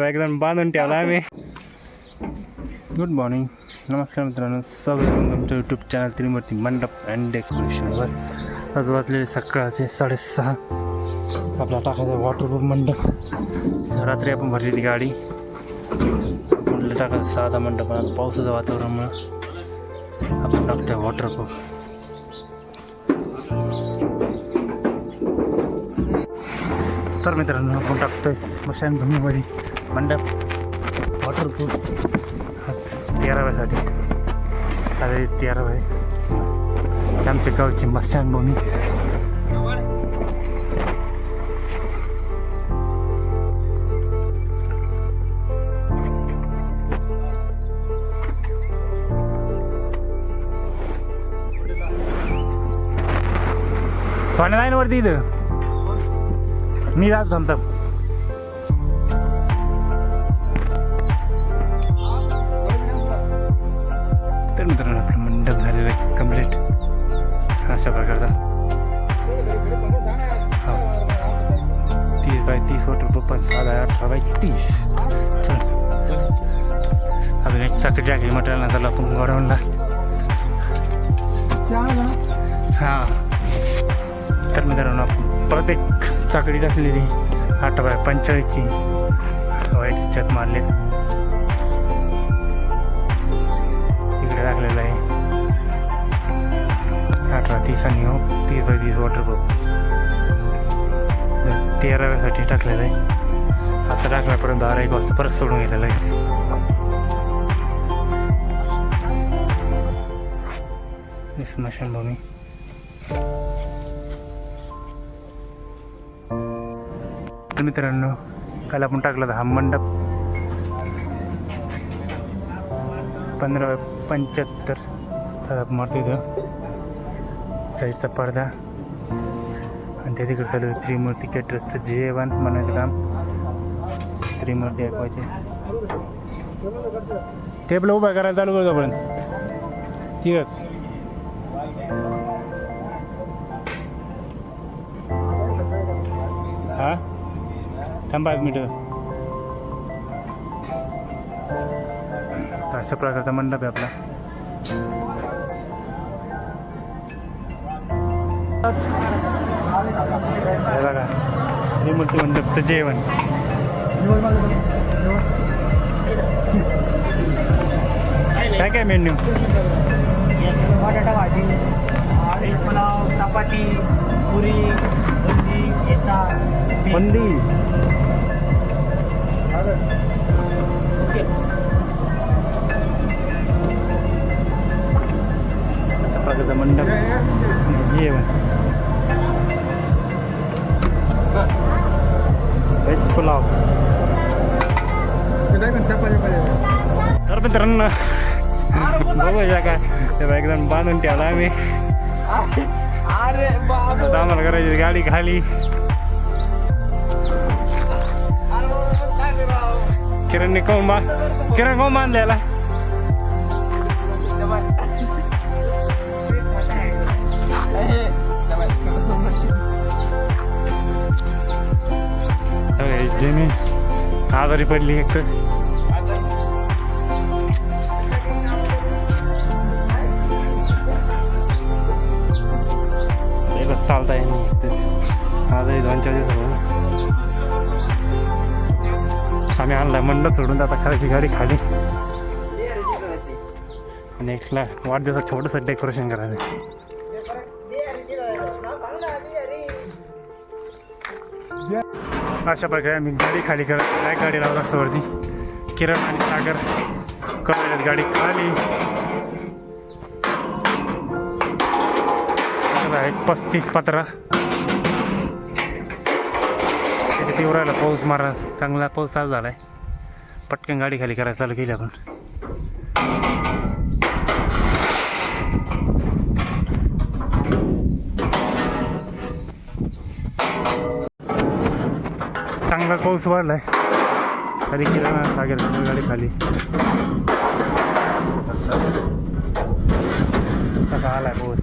एकदम बांधून ठेवला आम्ही. गुड मॉर्निंग, नमस्कार मित्रांनो, स्वागत तुमच्या यूट्यूब चॅनल त्रिमूर्ती मंडप अँड डेकोरेशनवर. आज वाजलेले सकाळचे 6:30. आपला टाकायचा वॉटरप्रूफ मंडप. रात्री आपण भरलेली गाडी म्हटलं टाकायचं साधा मंडप. आता पावसाचं वातावरणामुळं आपण टाकतो वॉटरप्रूफ. तर मित्रांनो, आपण टाकतोय स्मशानभूमीमध्ये मंडप वॉटरप्रूफ. आज 13व्यासाठी. आता 13वा आहे आमच्या गावची स्मशानभूमी. सोन्या लाईनवरती इथं मी जात थांबतो. तर मित्रांनो, आपलं मंडप झालेलं आहे कम्प्लीट अशा प्रकारचा. 30x30 waterproof, 18x30. अजून एक चाकरी टाकली मटेरियल ना झालं आपण गोडाऊनला. हां, तर मित्रांनो, आपण परत एक चाकडी टाकलेली 8x45ची व्हाईट छत मारले. इकडे टाकलेलं आहे 18x30 आणि 30x30 वॉटरप्रूफ. 13व्यासाठी टाकलेलं आहे. आता टाकल्यापर्यंत 12-1 वाजता परत सोडून घेतलं लगेच. स्मशानभूमी. तर मित्रांनो, काल आपण टाकला होता हा मंडप 15x75. तर आपण मारतो इथं साईडचा पडदा आणि त्या तिकडे चालू त्रिमूर्ती कॅटरर्सचं जेवण बनायचं काम. त्रिमूर्ती ऐकवायचे. टेबल उभा करायला चालू करतो आपण तिथंच. हां, थांबा 1 मिनिट. अशा प्रकारचा मंडप आहे आपला. हे बघा, त्रिमूर्ती मंडपचं जेवण. काय काय मेन्यू? बटाटा भाजी, पुलाव, चपाती, पुरी, बुंदी, ठेचा, बुंदी. अशा प्रकारचा मंडप जेवण. व्हेज पुलाव. तर मित्रांनो, बघूया काय एकदम बांधून ठेवला आम्ही. आता आम्हाला करायची गाडी खाली. किरण कोण बांधलेला? जेने आजारी पडली एक तर. चालता आहे आजही 2-4 दिवस आम्ही आणला मंडप सोडून. आता खायची गाडी खाली आणि एकला वाढदिवसाचं छोटंसं डेकोरेशन करायचं. अशा प्रकारे आम्ही गाडी खाली करत गाडी लावला रस्त्यावरती. किरण आणि सागर करत गाडी खाली. 35 पत्रा राहिला. पाऊस मारा, चांगला पाऊस चालू झाला आहे. पटकन गाडी खाली करायला चालू केली आपण. चांगला पाऊस वाढलाय तरी किरण सागर गाडी खाली. कसा आलाय पाऊस.